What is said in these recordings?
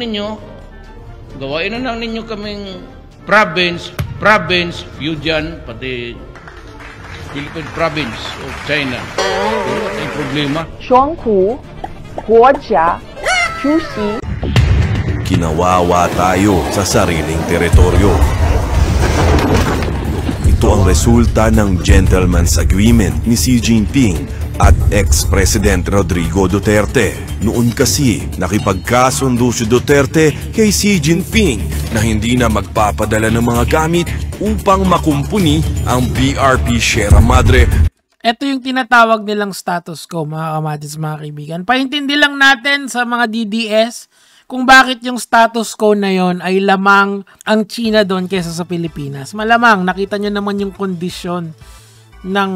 ninyo, gawain na lang ninyo kaming province, view dyan, pati Philippine province of China. Wala tayong problema. 双湖国家主席 Kinawawa tayo sa sariling teritoryo. Ito ang resulta ng gentleman's agreement ni Xi Jinping at ex-President Rodrigo Duterte. Noon kasi nakipagkasundo si Duterte kay Xi Jinping na hindi na magpapadala ng mga gamit upang makumpuni ang BRP Sierra Madre. Ito yung tinatawag nilang status quo, mga kamadis, mga kaibigan. Paintindi lang natin sa mga DDS kung bakit yung status quo na yon ay lamang ang China doon kaysa sa Pilipinas. Malamang, nakita nyo naman yung kondisyon ng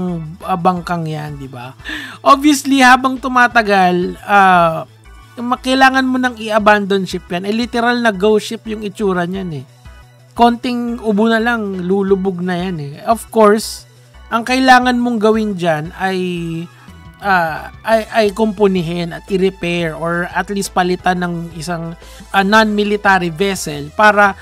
bangkang yan, di ba? Obviously, habang tumatagal, kailangan mo nang i-abandon ship yan. Literal na ghost ship yung itsura niyan eh. Konting ubo na lang, lulubog na yan eh. Of course, ang kailangan mong gawin dyan ay kumpunihin at i-repair or at least palitan ng isang non-military vessel para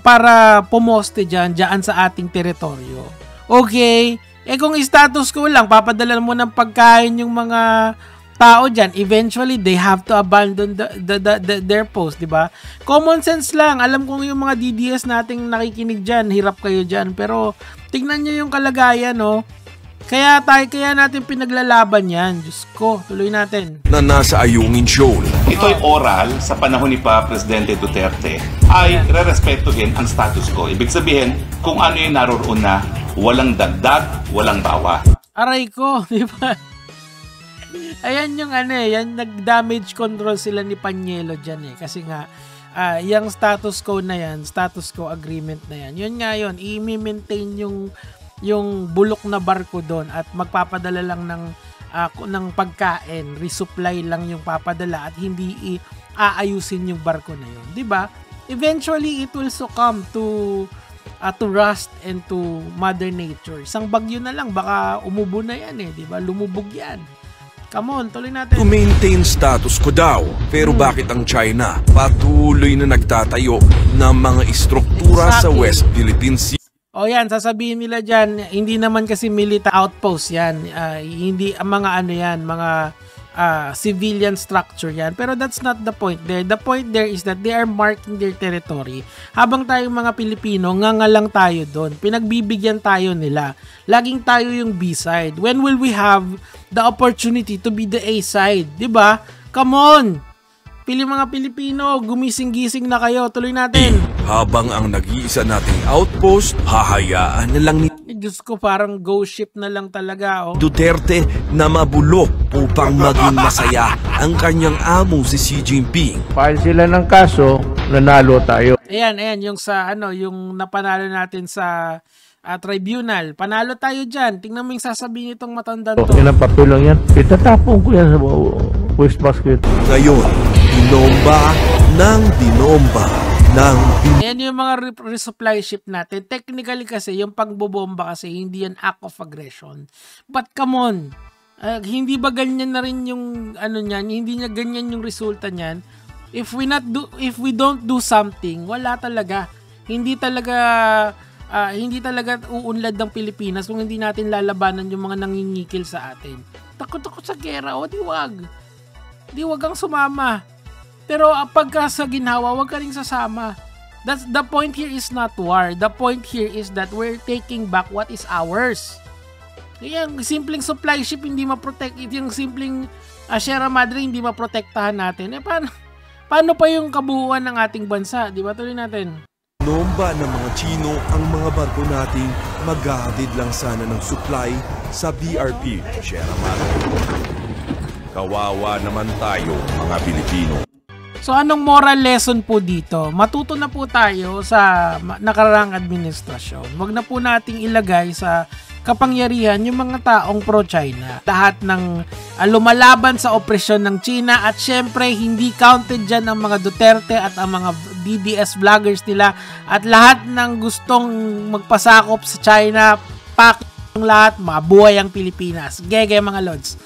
para pumoste dyan sa ating teritoryo. Okay, kung status quo lang, papadala mo ng pagkain yung mga tao dyan, eventually they have to abandon their post, di ba? Common sense lang. Alam kong yung mga DDS nating nakikinig dyan, hirap kayo dyan, pero tignan nyo yung kalagayan, no? Kaya natin pinaglalaban yan. Diyos ko, tuloy natin. Na nasa Ayungin Shoal. Ito'y oral sa panahon ni Presidente Duterte ay rerespetuhin ang status quo. Ibig sabihin, kung ano yung naroon na, walang dagdag, walang bawa. Aray ko, di ba? Ayan yung yan nag-damage control sila ni Panyelo dyan eh. Kasi nga, yung status quo na yan, status quo agreement na yan, yun nga yun, i-maintain yung bulok na barko doon at magpapadala lang ng pagkain, resupply lang yung papadala at hindi aayusin yung barko na yun, 'di ba? Eventually it will succumb to rust and to mother nature. Isang bagyo na lang baka umubo na yan eh, 'di ba? Lumubog yan. Come on, tuloy natin. To maintain status quo daw. Pero bakit ang China patuloy na nagtatayo ng mga istruktura sa West Philippine Sea? O yan, sasabihin nila dyan, hindi naman kasi military outpost yan. Hindi mga mga civilian structure yan. Pero that's not the point there. The point there is that they are marking their territory. Habang tayong mga Pilipino, ngangalang tayo doon. Pinagbibigyan tayo nila. Laging tayo yung B-side. When will we have the opportunity to be the A-side? Diba? Come on! Mga Pilipino, gumising-gising na kayo. Tuloy natin. Habang ang nag-iisa nating outpost, hahayaan na lang ni Diyos ko, parang ghost ship na lang talaga. Oh. Duterte na mabulok upang maging masaya ang kanyang amo si Xi Jinping. File sila ng kaso, nanalo tayo. Ayan, yung sa yung napanalo natin sa tribunal. Panalo tayo dyan. Tingnan mo yung sasabihin itong matandang to. Ilang papel lang yan. Itatapon ko yan sa waste basket. Ngayon, binomba ng Ayan yung mga resupply ship natin. Technically kasi, yung pagbobomba kasi, hindi yan act of aggression. But come on, hindi ba ganyan na rin yung niyan? Hindi niya ganyan yung resulta niyan? If we don't do something, wala talaga. Hindi talaga uunlad ng Pilipinas kung hindi natin lalabanan yung mga nangingikil sa atin. Takot-takot sa gera, di wag kang sumama. Pero pagka sa ginhawa, wag ka rin sasama. The point here is not war. The point here is that we're taking back what is ours. Yung simpleng supply ship hindi ma-protect, yung simpleng Sierra Madre hindi ma-protektahan natin. Paano pa yung kabuuan ng ating bansa? Di ba? Tuloy natin. Nomba ng mga Chino ang mga barko nating maghahatid lang sana ng supply sa BRP Sierra Madre. Kawawa naman tayo mga Pilipino. So anong moral lesson po dito? Matuto na po tayo sa nakaraang administrasyon. Huwag na po nating ilagay sa kapangyarihan yung mga taong pro-China. Lahat ng lumalaban sa opresyon ng China at syempre hindi counted dyan ang mga Duterte at ang mga DDS vloggers nila at lahat ng gustong magpasakop sa China, pak lahat, mabuhay ang Pilipinas. Gege mga lods.